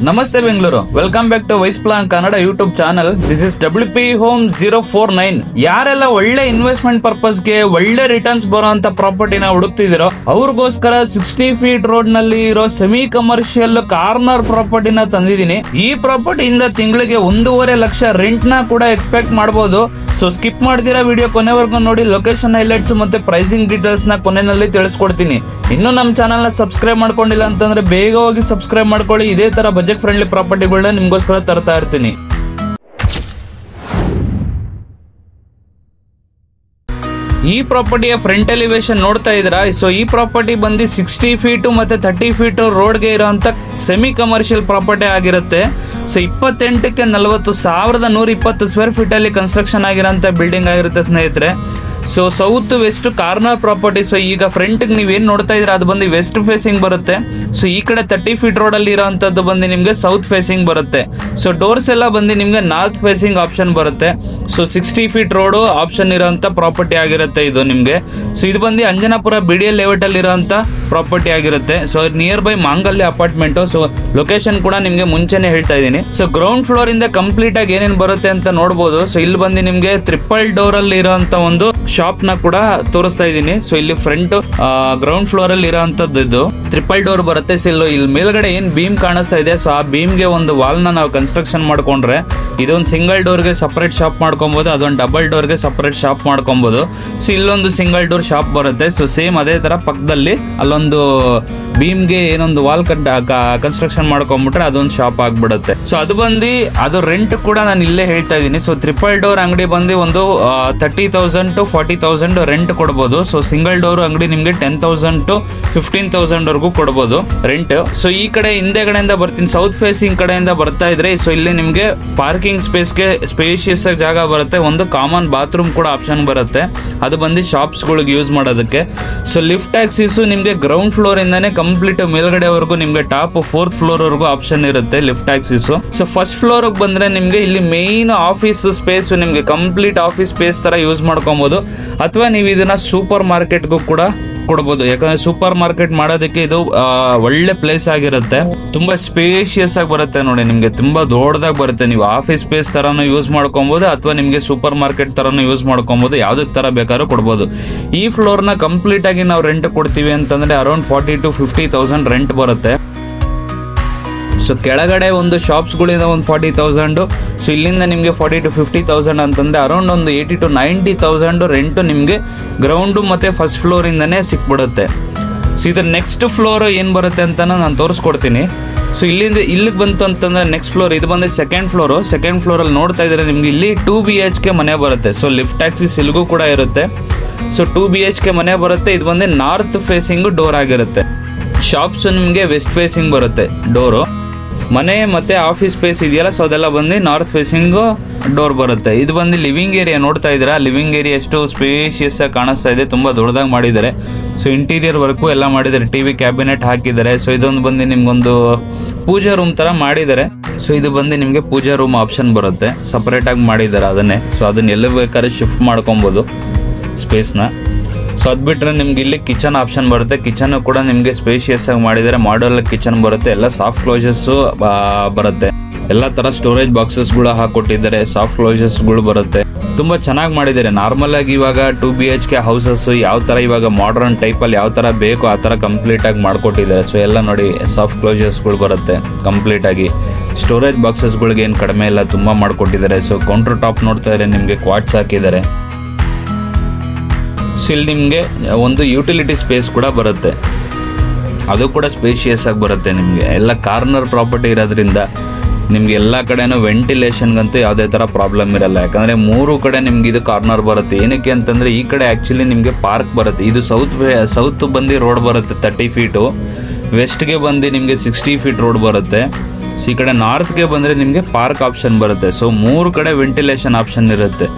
ನಮಸ್ತೆ Bengaluru, welcome back to Wise Plan Kannada YouTube channel. This is WP Home 049. ಯಾರೆಲ್ಲ ಒಳ್ಳೆ investment purpose ಗೆ ಒಳ್ಳೆ ರಿಟರ್ನ್ಸ್ ಬರುವಂತ ಪ್ರಾಪರ್ಟಿನ ಹುಡುಕ್ತಿದಿರೋ ಅವ್ರಿಗೋಸ್ಕರ 60 ಫೀಟ್ ರೋಡ್ ನಲ್ಲಿ ಇರೋ ಸೆಮಿ ಕಮರ್ಷಿಯಲ್ ಕಾರ್ನರ್ ಪ್ರಾಪರ್ಟಿನ ತಂದಿದ್ದೀನಿ. ಈ ಪ್ರಾಪರ್ಟಿಯಿಂದ ತಿಂಗಳಿಗೆ 1.5 ಲಕ್ಷ ರೆಂಟ್ ನ ಕೂಡ ಎಕ್ಸ್ಪೆಕ್ಟ್ ಮಾಡಬಹುದು. ಸೊ ಸ್ಕಿಪ್ ಮಾಡ್ದಿರಾ ವಿಡಿಯೋ ಕೊನೆವರೆಗೂ ನೋಡಿ. ಲೊಕೇಶನ್ ಹೈಲೈಟ್ಸ್ ಮತ್ತೆ ಪ್ರೈಸಿಂಗ್ ಡೀಟೇಲ್ಸ್ ನ ಕೊನೆಯಲ್ಲಿ ತಿಳಿಸ್ಕೊಡ್ತೀನಿ. ಇನ್ನು ನಮ್ಮ ಚಾನಲ್ ನ ಸಬ್ಸ್ಕ್ರೈಬ್ ಮಾಡ್ಕೊಂಡಿಲ್ಲ ಅಂತಂದ್ರೆ ಬೇಗ ಹೋಗಿ ಸಬ್ಸ್ಕ್ರೈಬ್ ಮಾಡ್ಕೊಳ್ಳಿ. ಇದೇ ತರ ಬಜೆಟ್ ಫ್ರೆಂಡ್ಲಿ ಪ್ರಾಪರ್ಟಿಗಳನ್ನ ನಿಮ್ಗೋಸ್ಕರ ತರ್ತಾ ಇರ್ತೀನಿ. ಈ ಪ್ರಾಪರ್ಟಿಯ ಫ್ರಂಟ್ ಎಲಿವೇಶನ್ ನೋಡ್ತಾ ಇದ್ದೀರಾ. ಸೊ ಈ ಪ್ರಾಪರ್ಟಿ ಬಂದು 60 ಫೀಟ್ ಮತ್ತೆ 30 ಫೀಟ್ ರೋಡ್ಗೆ ಇರುವಂತ ಸೆಮಿ ಕಮರ್ಷಿಯಲ್ ಪ್ರಾಪರ್ಟಿ ಆಗಿರುತ್ತೆ. ಸೊ 28ಕ್ಕೆ 40,120 ಸ್ಕ್ವೇರ್ ಫೀಟ್ ಅಲ್ಲಿ ಕನ್ಸ್ಟ್ರಕ್ಷನ್ ಆಗಿರೋಂತ ಬಿಲ್ಡಿಂಗ್ ಆಗಿರುತ್ತೆ ಸ್ನೇಹಿತರೆ. So south west corner property. So ಈಗ ಫ್ರಂಟ್ ನೀವೇನ್ ನೋಡ್ತಾ ಇದ್ರೆ ಅದು ಬಂದು ವೆಸ್ಟ್ ಫೇಸಿಂಗ್ ಬರುತ್ತೆ. ಸೊ ಈ ಕಡೆ 30 ಫೀಟ್ ರೋಡ್ ಅಲ್ಲಿ ಇರೋಂಥದ್ದು ಬಂದು ನಿಮ್ಗೆ ಸೌತ್ ಫೇಸಿಂಗ್ ಬರುತ್ತೆ. ಸೊ ಡೋರ್ಸ್ ಎಲ್ಲ ಬಂದು ನಿಮ್ಗೆ ನಾರ್ತ್ ಫೇಸಿಂಗ್ ಆಪ್ಷನ್ ಬರುತ್ತೆ. ಸೊ 60 ಫೀಟ್ ರೋಡ್ ಆಪ್ಷನ್ ಇರೋಂತ ಪ್ರಾಪರ್ಟಿ ಆಗಿರುತ್ತೆ ಇದು ನಿಮ್ಗೆ. ಸೊ ಇದು ಬಂದು ಅಂಜನಾಪುರ BDL ಲೇಔಟ್ ಅಲ್ಲಿ ಇರೋಂತ ಪ್ರಾಪರ್ಟಿ ಆಗಿರುತ್ತೆ. ಸೊ ನಿಯರ್ ಬೈ ಮಾಂಗಲ್ಯ ಅಪಾರ್ಟ್ಮೆಂಟ್. ಸೊ ಲೊಕೇಶನ್ ಕೂಡ ನಿಮ್ಗೆ ಮುಂಚೆನೆ ಹೇಳ್ತಾ ಇದ್ದೀನಿ. ಸೊ ಗ್ರೌಂಡ್ ಫ್ಲೋರ್ ಇಂದ ಕಂಪ್ಲೀಟ್ ಆಗಿ ಏನೇನ್ ಬರುತ್ತೆ ಅಂತ ನೋಡಬಹುದು. ಸೊ ಇಲ್ಲಿ ಬಂದು ನಿಮ್ಗೆ ಟ್ರಿಪಲ್ ಡೋರ್ ಅಲ್ಲಿ ಇರೋಂತ ಒಂದು ಶಾಪ್ ನ ಕೂಡ ತೋರಿಸ್ತಾ ಇದ್ದೀನಿ. ಸೊ ಇಲ್ಲಿ ಫ್ರಂಟ್ ಗ್ರೌಂಡ್ ಫ್ಲೋರ್ ಅಲ್ಲಿ ಇರೋಂತದ್ದು ಇದು ಟ್ರಿಪಲ್ ಡೋರ್ ಬರುತ್ತೆ. ಸೊ ಇಲ್ಲಿ ಮೇಲ್ಗಡೆ ಏನ್ ಬೀಮ್ ಕಾಣಿಸ್ತಾ ಇದೆ, ಸೊ ಆ ಬೀಮ್ ಗೆ ಒಂದು ವಾಲ್ ನ ನಾವು ಕನ್ಸ್ಟ್ರಕ್ಷನ್ ಮಾಡ್ಕೊಂಡ್ರೆ ಇದೊಂದು ಸಿಂಗಲ್ ಡೋರ್ ಗೆ ಸಪರೇಟ್ ಶಾಪ್ ಮಾಡ್ಕೊಬಹುದು, ಅದೊಂದು ಡಬಲ್ ಡೋರ್ ಗೆ ಸಪರೇಟ್ ಶಾಪ್ ಮಾಡ್ಕೊಬಹುದು. ಸೊ ಇಲ್ಲೊಂದು ಸಿಂಗಲ್ ಡೋರ್ ಶಾಪ್ ಬರುತ್ತೆ. ಸೊ ಸೇಮ್ ಅದೇ ತರ ಪಕ್ಕದಲ್ಲಿ ಅಲ್ಲೊಂದು ಬೀಮ್ ಗೆ ಏನೊಂದು ವಾಲ್ ಕನ್ಸ್ಟ್ರಕ್ಷನ್ ಮಾಡ್ಕೊಂಡ್ಬಿಟ್ರೆ ಅದೊಂದು ಶಾಪ್ ಆಗ್ಬಿಡುತ್ತೆ. ಸೊ ಅದು ಬಂದು ಅದು ರೆಂಟ್ ಕೂಡ ನಾನು ಇಲ್ಲೇ ಹೇಳ್ತಾ ಇದ್ದೀನಿ. ಸೊ ಟ್ರಿಪಲ್ ಡೋರ್ ಅಂಗಡಿ ಬಂದು ಒಂದು 30,000 to 40,000 ರೆಂಟ್ ಕೊಡಬಹುದು. ಸೊ ಸಿಂಗಲ್ ಡೋರ್ ಅಂಗಡಿ ನಿಮ್ಗೆ 10,000 to 15,000 ವರೆಗೂ ಕೊಡಬಹುದು ರೆಂಟ್. ಸೊ ಈ ಕಡೆ ಹಿಂದೆಗಡೆಯಿಂದ ಬರ್ತೀನಿ, ಸೌತ್ ಫೇಸಿಂಗ್ ಕಡೆಯಿಂದ ಬರ್ತಾ ಇದ್ರೆ ಸೊ ಇಲ್ಲಿ ನಿಮ್ಗೆ ಪಾರ್ಕಿಂಗ್ ಸ್ಪೇಸ್ಗೆ ಸ್ಪೇಷಿಯಸ್ ಜಾಗ ಬರುತ್ತೆ. ಒಂದು ಕಾಮನ್ ಬಾತ್ರೂಮ್ ಕೂಡ ಆಪ್ಷನ್ ಬರುತ್ತೆ. ಅದು ಬಂದು ಶಾಪ್ಸ್ ಗಳಿಗೆ ಯೂಸ್ ಮಾಡೋದಕ್ಕೆ. ಸೊ ಲಿಫ್ಟ್ ಆಕ್ಸಿಸ್ ನಿಮ್ಗೆ ಗ್ರೌಂಡ್ ಫ್ಲೋರ್ ಇಂದಾನೆ ಕಂಪ್ಲೀಟ್ ಮೇಲ್ಗಡೆವರೆಗೂ ನಿಮ್ಗೆ ಟಾಪ್ 4th ಫ್ಲೋರ್ ವರೆಗೂ ಆಪ್ಷನ್ ಇರುತ್ತೆ lift access. So first floor ಬಂದ್ರೆ ನಿಮ್ಗೆ ಇಲ್ಲಿ ಮೇನ್ ಆಫೀಸ್ ಸ್ಪೇಸ್ ನಿಮ್ಗೆ ಕಂಪ್ಲೀಟ್ ಆಫೀಸ್ ಸ್ಪೇಸ್ ತರ ಯೂಸ್ ಮಾಡ್ಕೊಬಹುದು. ಅಥವಾ ನೀವು ಇದನ್ನ ಸೂಪರ್ ಮಾರ್ಕೆಟ್ಗೂ ಕೂಡ ಕೊಡಬಹುದು. ಯಾಕಂದ್ರೆ ಸೂಪರ್ ಮಾರ್ಕೆಟ್ ಮಾಡೋದಕ್ಕೆ ಇದು ಒಳ್ಳೆ ಪ್ಲೇಸ್ ಆಗಿರುತ್ತೆ. ತುಂಬಾ ಸ್ಪೇಷಿಯಸ್ ಆಗಿ ಬರುತ್ತೆ ನೋಡಿ, ನಿಮ್ಗೆ ತುಂಬಾ ದೊಡ್ಡದಾಗಿ ಬರುತ್ತೆ. ನೀವು ಆಫೀಸ್ ಸ್ಪೇಸ್ ತರಾನು ಯೂಸ್ ಮಾಡ್ಕೊಬಹುದು ಅಥವಾ ನಿಮ್ಗೆ ಸೂಪರ್ ಮಾರ್ಕೆಟ್ ತರಾನು ಯೂಸ್ ಮಾಡ್ಕೊಬಹುದು. ಯಾವ್ದಕ್ ತರ ಬೇಕಾದ್ರೂ ಕೊಡಬಹುದು. ಈ ಫ್ಲೋರ್ ನ ಕಂಪ್ಲೀಟ್ ಆಗಿ ನಾವು ರೆಂಟ್ ಕೊಡ್ತೀವಿ ಅಂತಂದ್ರೆ ಅರೌಂಡ್ 40,000 to 50,000 ರೆಂಟ್ ಬರುತ್ತೆ. ಸೊ ಕೆಳಗಡೆ ಒಂದು ಶಾಪ್ಸ್ ಗಳಿಂದ ಒಂದು 40,000. ಸೊ ಇಲ್ಲಿಂದ ನಿಮ್ಗೆ 40,000 to 50,000 ಅಂತಂದ್ರೆ ಅರೌಂಡ್ ಒಂದು 80,000 to 90,000 ರೆಂಟ್ ನಿಮ್ಗೆ ಗ್ರೌಂಡ್ ಮತ್ತೆ ಫಸ್ಟ್ ಫ್ಲೋರ್ ಇಂದಾನೆ ಸಿಕ್ಬಿಡುತ್ತೆ. ಸೊ ಇದ್ರ ನೆಕ್ಸ್ಟ್ ಫ್ಲೋರ್ ಏನ್ ಬರುತ್ತೆ ಅಂತ ನಾನು ತೋರಿಸ್ಕೊಡ್ತೀನಿ. ಸೊ ಇಲ್ಲಿಂದ ಇಲ್ಲಿಗೆ ಬಂತು ಅಂತಂದ್ರೆ ನೆಕ್ಸ್ಟ್ ಫ್ಲೋರ್ ಇದು ಬಂದು ಸೆಕೆಂಡ್ ಫ್ಲೋರ್. ಸೆಕೆಂಡ್ ಫ್ಲೋರ್ ಅಲ್ಲಿ ನೋಡ್ತಾ ಇದ್ರೆ ನಿಮ್ಗೆ ಇಲ್ಲಿ 2 BHK ಮನೆ ಬರುತ್ತೆ. ಸೊ ಲಿಫ್ಟ್ ಆಕ್ಸಿಸ್ ಇಲ್ಲಿಗೂ ಕೂಡ ಇರುತ್ತೆ. ಸೊ 2 BHK ಮನೆ ಬರುತ್ತೆ. ಇದು ಬಂದು ನಾರ್ತ್ ಫೇಸಿಂಗ್ ಡೋರ್ ಆಗಿರುತ್ತೆ. ಶಾಪ್ಸ್ ನಿಮ್ಗೆ ವೆಸ್ಟ್ ಫೇಸಿಂಗ್ ಬರುತ್ತೆ ಡೋರು. ಮನೆ ಮತ್ತೆ ಆಫೀಸ್ ಸ್ಪೇಸ್ ಇದೆಯಲ್ಲ, ಸೊ ಅದೆಲ್ಲ ಬಂದು ನಾರ್ತ್ ಫೇಸಿಂಗ್ ಡೋರ್ ಬರುತ್ತೆ. ಇದು ಬಂದು ಲಿವಿಂಗ್ ಏರಿಯಾ ನೋಡ್ತಾ ಇದ್ದೀರಾ. ಲಿವಿಂಗ್ ಏರಿಯಾ ಎಷ್ಟು ಸ್ಪೇಷಿಯಸ್ ಆಗಿ ಕಾಣಿಸ್ತಾ ಇದೆ, ತುಂಬಾ ದೊಡ್ಡದಾಗಿ ಮಾಡಿದ್ದಾರೆ. ಸೊ ಇಂಟೀರಿಯರ್ ವರ್ಕು ಎಲ್ಲ ಮಾಡಿದ್ದಾರೆ, TV ಕ್ಯಾಬಿನೆಟ್ ಹಾಕಿದ್ದಾರೆ. ಸೊ ಇದೊಂದು ಬಂದು ನಿಮ್ಗೊಂದು ಪೂಜಾ ರೂಮ್ ತರ ಮಾಡಿದ್ದಾರೆ. ಸೊ ಇದು ಬಂದು ನಿಮ್ಗೆ ಪೂಜಾ ರೂಮ್ ಆಪ್ಷನ್ ಬರುತ್ತೆ, ಸಪರೇಟ್ ಆಗಿ ಮಾಡಿದ್ದಾರೆ ಅದನ್ನೇ. ಸೊ ಅದನ್ನ ಎಲ್ಲ ಬೇಕಾದ್ರೆ ಶಿಫ್ಟ್ ಮಾಡ್ಕೊಬಹುದು ಸ್ಪೇಸ್ನ. ಸೊ ಅದ್ ಬಿಟ್ರೆ ನಿಮ್ಗೆ ಇಲ್ಲಿ ಕಿಚನ್ ಆಪ್ಷನ್ ಬರುತ್ತೆ. ಕಿಚನ್ ಕೂಡ ನಿಮ್ಗೆ ಸ್ಪೇಷಿಯಸ್ ಆಗಿ ಮಾಡಿದ್ದಾರೆ. ಮಾಡಲ್ ಕಿಚನ್ ಬರುತ್ತೆ. ಎಲ್ಲ ಸಾಫ್ಟ್ ಕ್ಲೋಸಸ್ ಬರುತ್ತೆ. ಎಲ್ಲಾ ತರ ಸ್ಟೋರೇಜ್ ಬಾಕ್ಸಸ್ ಗಳು ಹಾಕೊಟ್ಟಿದ್ದಾರೆ. ಸಾಫ್ಟ್ ಕ್ಲೋಸಸ್ ಗಳು ಬರುತ್ತೆ. ತುಂಬಾ ಚೆನ್ನಾಗಿ ಮಾಡಿದ್ದಾರೆ. ನಾರ್ಮಲ್ ಆಗಿ ಇವಾಗ 2 BHK ಹೌಸಸ್ ಯಾವ ತರ ಇವಾಗ ಮಾಡರ್ನ್ ಟೈಪ್ ಅಲ್ಲಿ ಯಾವ ತರ ಬೇಕು ಆ ತರ ಕಂಪ್ಲೀಟ್ ಆಗಿ ಮಾಡ್ಕೊಟ್ಟಿದ್ದಾರೆ. ಸೊ ಎಲ್ಲ ನೋಡಿ ಸಾಫ್ಟ್ ಕ್ಲೋಸಸ್ ಗಳು ಬರುತ್ತೆ ಕಂಪ್ಲೀಟ್ ಆಗಿ. ಸ್ಟೋರೇಜ್ ಬಾಕ್ಸಸ್ ಗಳಿಗೆ ಏನ್ ಕಡಿಮೆ ಇಲ್ಲ, ತುಂಬಾ ಮಾಡ್ಕೊಟ್ಟಿದ್ದಾರೆ. ಸೊ ಕೌಂಟರ್ ಟಾಪ್ ನೋಡ್ತಾ ಇದ್ರೆ ನಿಮ್ಗೆ ಕ್ವಾಡ್ಸ್ ಹಾಕಿದ್ದಾರೆ. ಸೊ ಇಲ್ಲಿ ನಿಮ್ಗೆ ಒಂದು ಯುಟಿಲಿಟಿ ಸ್ಪೇಸ್ ಕೂಡ ಬರುತ್ತೆ, ಅದು ಕೂಡ ಸ್ಪೇಷಿಯಸ್ ಆಗಿ ಬರುತ್ತೆ. ನಿಮ್ಗೆ ಎಲ್ಲ ಕಾರ್ನರ್ ಪ್ರಾಪರ್ಟಿ ಇರೋದ್ರಿಂದ ನಿಮ್ಗೆ ಎಲ್ಲಾ ಕಡೆನೂ ವೆಂಟಿಲೇಷನ್ಗಂತೂ ಯಾವುದೇ ತರ ಪ್ರಾಬ್ಲಮ್ ಇರಲ್ಲ. ಯಾಕಂದ್ರೆ 3 ಕಡೆ ನಿಮ್ಗೆ ಇದು ಕಾರ್ನರ್ ಬರುತ್ತೆ. ಏನಕ್ಕೆ ಅಂತಂದ್ರೆ ಈ ಕಡೆ ಆಕ್ಚುಲಿ ನಿಮ್ಗೆ ಪಾರ್ಕ್ ಬರುತ್ತೆ. ಇದು ಸೌತ್ ಬಂದು ರೋಡ್ ಬರುತ್ತೆ 30 ಫೀಟು. ವೆಸ್ಟ್ಗೆ ಬಂದು ನಿಮ್ಗೆ 60 ಫೀಟ್ ರೋಡ್ ಬರುತ್ತೆ. ಸೊ ಈ ಕಡೆ ನಾರ್ತ್ಗೆ ಬಂದ್ರೆ ನಿಮ್ಗೆ ಪಾರ್ಕ್ ಆಪ್ಷನ್ ಬರುತ್ತೆ. ಸೊ 3 ಕಡೆ ವೆಂಟಿಲೇಷನ್ ಆಪ್ಷನ್ ಇರುತ್ತೆ.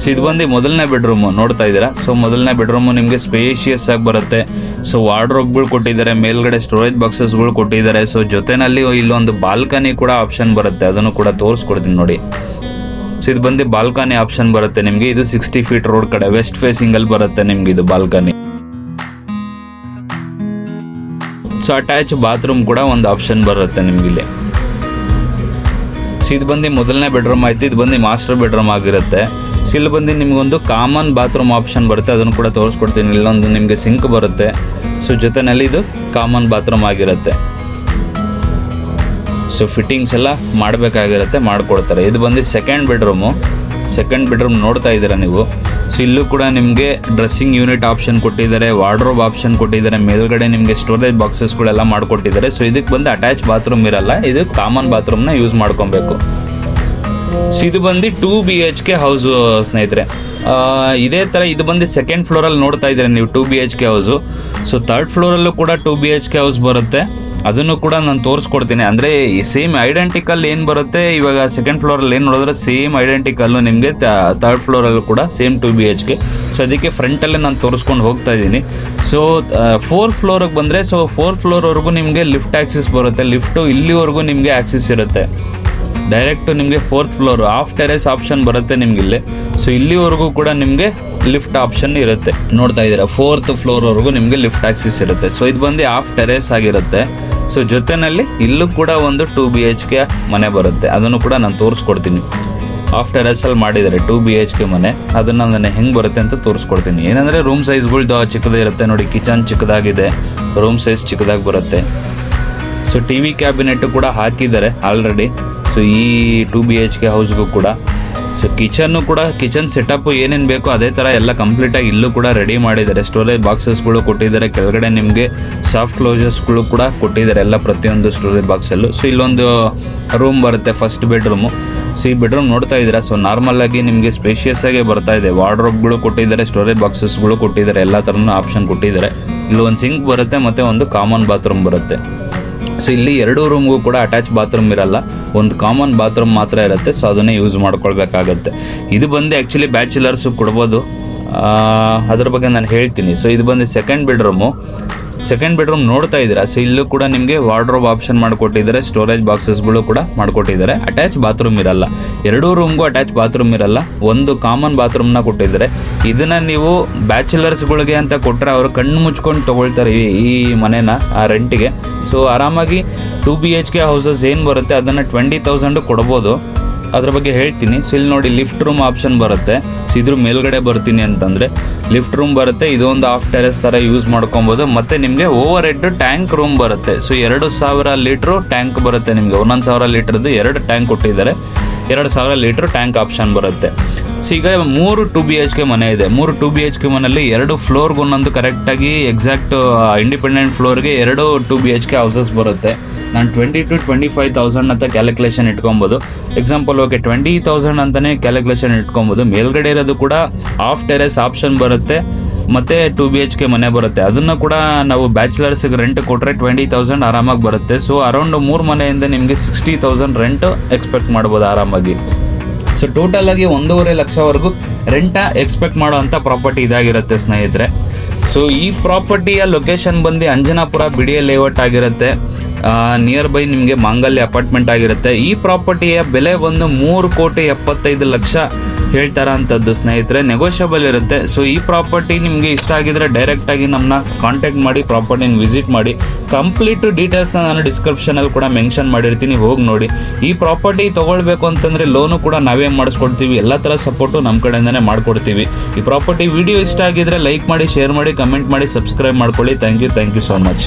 ಸೊ ಇದು ಬಂದು ಮೊದಲನೇ ಬೆಡ್ರೂಮ್ ನೋಡ್ತಾ ಇದ್ದೀರಾ. ಸೊ ಮೊದಲನೇ ಬೆಡ್ರೂಮ್ ನಿಮ್ಗೆ ಸ್ಪೇಷಿಯಸ್ ಆಗಿ ಬರುತ್ತೆ. ಸೊ ವಾರ್ಡ್ರೋಬ್ಗಳು ಕೊಟ್ಟಿದ್ದಾರೆ, ಮೇಲ್ಗಡೆ ಸ್ಟೋರೇಜ್ ಬಾಕ್ಸಸ್ಗಳು ಕೊಟ್ಟಿದ್ದಾರೆ. ಸೊ ಜೊತೆನಲ್ಲಿ ಇಲ್ಲೊಂದು ಬಾಲ್ಕನಿ ಕೂಡ ಆಪ್ಷನ್ ಬರುತ್ತೆ, ಅದನ್ನು ಕೂಡ ತೋರಿಸ್ಕೊಡ್ತೀನಿ ನೋಡಿ. ಸೊ ಇದು ಬಂದು ಬಾಲ್ಕನಿ ಆಪ್ಷನ್ ಬರುತ್ತೆ ನಿಮ್ಗೆ. ಇದು 60 ಫೀಟ್ ರೋಡ್ ಕಡೆ ವೆಸ್ಟ್ ಫೇಸಿಂಗ್ ಅಲ್ಲಿ ಬರುತ್ತೆ ನಿಮ್ಗೆ ಇದು ಬಾಲ್ಕನಿ. ಸೊ ಅಟ್ಯಾಚ್ ಬಾತ್ರೂಮ್ ಕೂಡ ಒಂದು ಆಪ್ಷನ್ ಬರುತ್ತೆ ನಿಮಗಿಲ್ಲಿ. ಸೊ ಇದು ಬಂದು ಮೊದಲನೇ ಬೆಡ್ರೂಮ್ ಆಯ್ತು, ಇದು ಬಂದು ಮಾಸ್ಟರ್ ಬೆಡ್ರೂಮ್ ಆಗಿರುತ್ತೆ. ಸೊ ಇಲ್ಲಿ ಬಂದು ನಿಮಗೊಂದು ಕಾಮನ್ ಬಾತ್ರೂಮ್ ಆಪ್ಷನ್ ಬರುತ್ತೆ, ಅದನ್ನು ಕೂಡ ತೋರಿಸ್ಕೊಡ್ತೀನಿ. ಇಲ್ಲೊಂದು ನಿಮಗೆ ಸಿಂಕ್ ಬರುತ್ತೆ, ಸೊ ಜೊತೆಯಲ್ಲಿ ಇದು ಕಾಮನ್ ಬಾತ್ರೂಮ್ ಆಗಿರುತ್ತೆ. ಸೊ ಫಿಟ್ಟಿಂಗ್ಸ್ ಎಲ್ಲ ಮಾಡಬೇಕಾಗಿರುತ್ತೆ, ಮಾಡಿಕೊಡ್ತಾರೆ. ಇದು ಬಂದು ಸೆಕೆಂಡ್ ಬೆಡ್ರೂಮ್ ನೋಡ್ತಾ ಇದ್ದೀರಾ ನೀವು. ಸೊ ಇಲ್ಲೂ ಕೂಡ ನಿಮಗೆ ಡ್ರೆಸ್ಸಿಂಗ್ ಯೂನಿಟ್ ಆಪ್ಷನ್ ಕೊಟ್ಟಿದ್ದಾರೆ, ವಾರ್ಡ್ರೋಬ್ ಆಪ್ಷನ್ ಕೊಟ್ಟಿದ್ದಾರೆ, ಮೇಲ್ಗಡೆ ನಿಮಗೆ ಸ್ಟೋರೇಜ್ ಬಾಕ್ಸಸ್ಗಳೆಲ್ಲ ಮಾಡಿಕೊಟ್ಟಿದ್ದಾರೆ. ಸೊ ಇದಕ್ಕೆ ಬಂದು ಅಟ್ಯಾಚ್ ಬಾತ್ರೂಮ್ ಇರಲ್ಲ, ಇದು ಕಾಮನ್ ಬಾತ್ರೂಮ್ನ ಯೂಸ್ ಮಾಡ್ಕೊಬೇಕು. ಸೊ ಇದು ಬಂದು 2 BHK ಹೌಸು ಸ್ನೇಹಿತರೆ. ಇದೇ ಥರ ಇದು ಬಂದು ಸೆಕೆಂಡ್ ಫ್ಲೋರಲ್ಲಿ ನೋಡ್ತಾ ಇದ್ದೀರಾ ನೀವು 2 BHK ಹೌಸು. ಸೊ ಥರ್ಡ್ ಫ್ಲೋರಲ್ಲೂ ಕೂಡ 2 BHK ಹೌಸ್ ಬರುತ್ತೆ, ಅದನ್ನು ಕೂಡ ನಾನು ತೋರಿಸ್ಕೊಡ್ತೀನಿ. ಅಂದರೆ ಸೇಮ್ ಐಡೆಂಟಿಕಲ್ ಏನು ಬರುತ್ತೆ ಇವಾಗ ಸೆಕೆಂಡ್ ಫ್ಲೋರಲ್ಲಿ ಏನು ನೋಡಿದ್ರೆ ಸೇಮ್ ಐಡೆಂಟಿಕಲ್ಲು ನಿಮಗೆ ಥರ್ಡ್ ಫ್ಲೋರಲ್ಲೂ ಕೂಡ ಸೇಮ್ 2 BHK. ಸೊ ಅದಕ್ಕೆ ಫ್ರಂಟಲ್ಲೇ ನಾನು ತೋರಿಸ್ಕೊಂಡು ಹೋಗ್ತಾ ಇದ್ದೀನಿ. ಸೊ 4th ಫ್ಲೋರಿಗೆ ಬಂದರೆ, ಸೊ 4th ಫ್ಲೋರ್ವರೆಗೂ ನಿಮಗೆ ಲಿಫ್ಟ್ ಆಕ್ಸಿಸ್ ಬರುತ್ತೆ. ಲಿಫ್ಟು ಇಲ್ಲಿವರೆಗೂ ನಿಮಗೆ ಆಕ್ಸಿಸ್ ಇರುತ್ತೆ. ಡೈರೆಕ್ಟು ನಿಮಗೆ 4th floor of terrace option ಬರುತ್ತೆ ನಿಮಗಿಲ್ಲಿ. ಸೊ ಇಲ್ಲಿವರೆಗೂ ಕೂಡ ನಿಮಗೆ ಲಿಫ್ಟ್ ಆಪ್ಷನ್ ಇರುತ್ತೆ, ನೋಡ್ತಾ ಇದ್ದೀರಾ. 4th ಫ್ಲೋರ್ವರೆಗೂ ನಿಮಗೆ ಲಿಫ್ಟ್ ಆಕ್ಸಿಸ್ ಇರುತ್ತೆ. ಸೊ ಇದು ಬಂದು ಆಫ್ ಟೆರೆಸ್ ಆಗಿರುತ್ತೆ. ಸೊ ಜೊತೆಯಲ್ಲಿ ಇಲ್ಲೂ ಕೂಡ ಒಂದು 2 BHK ಮನೆ ಬರುತ್ತೆ, ಅದನ್ನು ಕೂಡ ನಾನು ತೋರಿಸ್ಕೊಡ್ತೀನಿ. ಆಫ್ ಟೆರೆಸಲ್ಲಿ ಮಾಡಿದ್ದಾರೆ 2 BHK ಮನೆ, ಅದನ್ನು ನಾನು ಹೆಂಗೆ ಬರುತ್ತೆ ಅಂತ ತೋರಿಸ್ಕೊಡ್ತೀನಿ. ಏನಂದರೆ ರೂಮ್ ಸೈಜ್ಗಳು ಚಿಕ್ಕದೇ ಇರುತ್ತೆ ನೋಡಿ. ಕಿಚನ್ ಚಿಕ್ಕದಾಗಿದೆ, ರೂಮ್ ಸೈಜ್ ಚಿಕ್ಕದಾಗಿ ಬರುತ್ತೆ. ಸೊ TV ಕ್ಯಾಬಿನೆಟ್ ಕೂಡ ಹಾಕಿದ್ದಾರೆ ಆಲ್ರೆಡಿ. ಸೊ ಈ 2 BHK ಹೌಸ್ಗೂ ಕೂಡ. ಸೊ ಕಿಚನ್ ಸೆಟಪ್ ಏನೇನು ಬೇಕೋ ಅದೇ ಥರ ಎಲ್ಲ ಕಂಪ್ಲೀಟಾಗಿ ಇಲ್ಲೂ ಕೂಡ ರೆಡಿ ಮಾಡಿದ್ದಾರೆ. ಸ್ಟೋರೇಜ್ ಬಾಕ್ಸಸ್ಗಳು ಕೊಟ್ಟಿದ್ದಾರೆ, ಕೆಳಗಡೆ ನಿಮಗೆ ಸಾಫ್ಟ್ ಕ್ಲೋಸಸ್ಗಳು ಕೂಡ ಕೊಟ್ಟಿದ್ದಾರೆ ಎಲ್ಲ ಪ್ರತಿಯೊಂದು ಸ್ಟೋರೇಜ್ ಬಾಕ್ಸಲ್ಲೂ. ಸೊ ಇಲ್ಲೊಂದು ರೂಮ್ ಬರುತ್ತೆ, ಫಸ್ಟ್ ಬೆಡ್ರೂಮು. ಸೊ ಈ ಬೆಡ್ರೂಮ್ ನೋಡ್ತಾ ಇದ್ದೀರಾ. ಸೊ ನಾರ್ಮಲ್ ಆಗಿ ನಿಮಗೆ ಸ್ಪೇಷಿಯಸ್ ಆಗಿ ಬರ್ತಾ ಇದೆ. ವಾರ್ಡ್ರೋಬ್ಗಳು ಕೊಟ್ಟಿದ್ದಾರೆ, ಸ್ಟೋರೇಜ್ ಬಾಕ್ಸಸ್ಗಳು ಕೊಟ್ಟಿದ್ದಾರೆ, ಎಲ್ಲ ಥರನೂ ಆಪ್ಷನ್ ಕೊಟ್ಟಿದ್ದಾರೆ. ಇಲ್ಲಿ ಒಂದು ಸಿಂಕ್ ಬರುತ್ತೆ ಮತ್ತು ಒಂದು ಕಾಮನ್ ಬಾತ್ರೂಮ್ ಬರುತ್ತೆ. ಸೊ ಇಲ್ಲಿ 2 ರೂಮ್ಗೂ ಕೂಡ ಅಟ್ಯಾಚ್ ಬಾತ್ರೂಮ್ ಇರಲ್ಲ, ಒಂದು ಕಾಮನ್ ಬಾತ್ರೂಮ್ ಮಾತ್ರ ಇರುತ್ತೆ. ಸೊ ಅದನ್ನೇ ಯೂಸ್ ಮಾಡ್ಕೊಳ್ಬೇಕಾಗತ್ತೆ. ಇದು ಬಂದು ಆ್ಯಕ್ಚುಲಿ ಬ್ಯಾಚುಲರ್ಸು ಕೊಡ್ಬೋದು, ಅದ್ರ ಬಗ್ಗೆ ನಾನು ಹೇಳ್ತೀನಿ. ಸೊ ಇದು ಬಂದು ಸೆಕೆಂಡ್ ಬೆಡ್ರೂಮ್ ನೋಡ್ತಾ ಇದ್ದೀರಾ. ಸೊ ಇಲ್ಲೂ ಕೂಡ ನಿಮಗೆ ವಾರ್ಡ್ರೋಬ್ ಆಪ್ಷನ್ ಮಾಡಿಕೊಟ್ಟಿದ್ದಾರೆ, ಸ್ಟೋರೇಜ್ ಬಾಕ್ಸಸ್ಗಳು ಕೂಡ ಮಾಡಿಕೊಟ್ಟಿದ್ದಾರೆ. ಅಟ್ಯಾಚ್ ಬಾತ್ರೂಮ್ ಇರಲ್ಲ, 2 ರೂಮ್ಗೂ ಅಟ್ಯಾಚ್ ಬಾತ್ರೂಮ್ ಇರಲ್ಲ, ಒಂದು ಕಾಮನ್ ಬಾತ್ರೂಮ್ನ ಕೊಟ್ಟಿದ್ದಾರೆ. ಇದನ್ನ ನೀವು ಬ್ಯಾಚುಲರ್ಸ್ಗಳಿಗೆ ಅಂತ ಕೊಟ್ಟರೆ ಅವರು ಕಣ್ಣು ಮುಚ್ಕೊಂಡು ತೊಗೊಳ್ತಾರೆ ಈ ಮನೆನ ಆ ರೆಂಟಿಗೆ. ಸೊ ಆರಾಮಾಗಿ 2 BHK ಹೌಸಸ್ ಏನು ಬರುತ್ತೆ ಅದನ್ನು 20,000 ಕೊಡ್ಬೋದು, ಅದ್ರ ಬಗ್ಗೆ ಹೇಳ್ತೀನಿ. ಸೊ ಇಲ್ಲಿ ನೋಡಿ ಲಿಫ್ಟ್ ರೂಮ್ ಆಪ್ಷನ್ ಬರುತ್ತೆ. ಸೊ ಇದ್ರ ಮೇಲ್ಗಡೆ ಬರ್ತೀನಿ ಅಂತಂದರೆ ಲಿಫ್ಟ್ ರೂಮ್ ಬರುತ್ತೆ, ಇದೊಂದು ಆಫ್ ಟೆರೆಸ್ ಥರ ಯೂಸ್ ಮಾಡ್ಕೊಬೋದು. ಮತ್ತು ನಿಮಗೆ ಓವರ್ ಹೆಡ್ ಟ್ಯಾಂಕ್ ರೂಮ್ ಬರುತ್ತೆ. ಸೊ 2,000 ಲೀಟ್ರು ಟ್ಯಾಂಕ್ ಬರುತ್ತೆ ನಿಮಗೆ, 1,000 ಲೀಟ್ರದ್ದು 2 ಟ್ಯಾಂಕ್ ಕೊಟ್ಟಿದ್ದಾರೆ, 2,000 ಲೀಟ್ರ್ ಟ್ಯಾಂಕ್ ಆಪ್ಷನ್ ಬರುತ್ತೆ. ಸೊ ಈಗ 3 2 BHK ಮನೆ ಇದೆ. 3 2 BHK ಮನೆಯಲ್ಲಿ 2 ಫ್ಲೋರ್ಗೆ ಒಂದೊಂದು ಕರೆಕ್ಟಾಗಿ ಎಕ್ಸಾಕ್ಟ್ ಇಂಡಿಪೆಂಡೆಂಟ್ ಫ್ಲೋರ್ಗೆ 2 2 BHK ಹೌಸಸ್ ಬರುತ್ತೆ. ನಾನು 20,000 to 25,000 ಅಂತ ಕ್ಯಾಲ್ಕುಲೇಷನ್ ಇಟ್ಕೊಬೋದು. ಎಕ್ಸಾಂಪಲ್ ಓಕೆ 20,000 ಅಂತಲೇ ಕ್ಯಾಲ್ಕುಲೇಷನ್ ಇಟ್ಕೊಬೋದು. ಮೇಲ್ಗಡೆ ಇರೋದು ಕೂಡ ಆಫ್ ಟೆರೆಸ್ ಆಪ್ಷನ್ ಬರುತ್ತೆ ಮತ್ತು 2 BHK ಮನೆ ಬರುತ್ತೆ. ಅದನ್ನು ಕೂಡ ನಾವು ಬ್ಯಾಚುಲರ್ಸ್ಗೆ ರೆಂಟ್ ಕೊಟ್ಟರೆ 20,000 ಆರಾಮಾಗಿ ಬರುತ್ತೆ. ಸೊ ಅರೌಂಡ್ 3 ಮನೆಯಿಂದ ನಿಮಗೆ 60,000 ರೆಂಟ್ ಎಕ್ಸ್ಪೆಕ್ಟ್ ಮಾಡ್ಬೋದು ಆರಾಮಾಗಿ. ಸೊ ಟೋಟಲ್ ಆಗಿ 1.5 ಲಕ್ಷವರೆಗೂ ರೆಂಟ ಎಕ್ಸ್ಪೆಕ್ಟ್ ಮಾಡೋ ಅಂಥ ಪ್ರಾಪರ್ಟಿ ಇದಾಗಿರುತ್ತೆ ಸ್ನೇಹಿತರೆ. ಸೊ ಈ ಪ್ರಾಪರ್ಟಿಯ ಲೊಕೇಶನ್ ಬಂದು ಅಂಜನಾಪುರ BDA ಲೇಔಟ್ ಆಗಿರುತ್ತೆ. ನಿಯರ್ ಬೈ ನಿಮಗೆ ಮಾಂಗಲ್ಯ ಅಪಾರ್ಟ್ಮೆಂಟ್ ಆಗಿರುತ್ತೆ. ಈ ಪ್ರಾಪರ್ಟಿಯ ಬೆಲೆ ಬಂದು 3,75,00,000 ಹೇಳ್ತಾರ ಅಂಥದ್ದು ಸ್ನೇಹಿತರೆ, ನೆಗೋಷಿಯಬಲ್ ಇರುತ್ತೆ. ಸೊ ಈ ಪ್ರಾಪರ್ಟಿ ನಿಮಗೆ ಇಷ್ಟ ಆಗಿದ್ರೆ ಡೈರೆಕ್ಟಾಗಿ ನಮ್ಮನ್ನ ಕಾಂಟ್ಯಾಕ್ಟ್ ಮಾಡಿ, ಪ್ರಾಪರ್ಟಿನ ವಿಸಿಟ್ ಮಾಡಿ. ಕಂಪ್ಲೀಟ್ ಡೀಟೇಲ್ಸ್ನ ನಾನು ಡಿಸ್ಕ್ರಿಪ್ಷನಲ್ಲಿ ಕೂಡ ಮೆನ್ಷನ್ ಮಾಡಿರ್ತೀನಿ, ಹೋಗಿ ನೋಡಿ. ಈ ಪ್ರಾಪರ್ಟಿ ತೊಗೊಳ್ಬೇಕು ಅಂತಂದರೆ ಲೋನು ಕೂಡ ನಾವೇ ಮಾಡಿಸ್ಕೊಡ್ತೀವಿ, ಎಲ್ಲ ಥರ ಸಪೋರ್ಟು ನಮ್ಮ ಕಡೆಯಿಂದನೇ ಮಾಡಿಕೊಡ್ತೀವಿ. ಈ ಪ್ರಾಪರ್ಟಿ ವಿಡಿಯೋ ಇಷ್ಟ ಆಗಿದ್ರೆ ಲೈಕ್ ಮಾಡಿ, ಶೇರ್ ಮಾಡಿ, ಕಮೆಂಟ್ ಮಾಡಿ, ಸಬ್ಸ್ಕ್ರೈಬ್ ಮಾಡ್ಕೊಳ್ಳಿ. Thank you so much.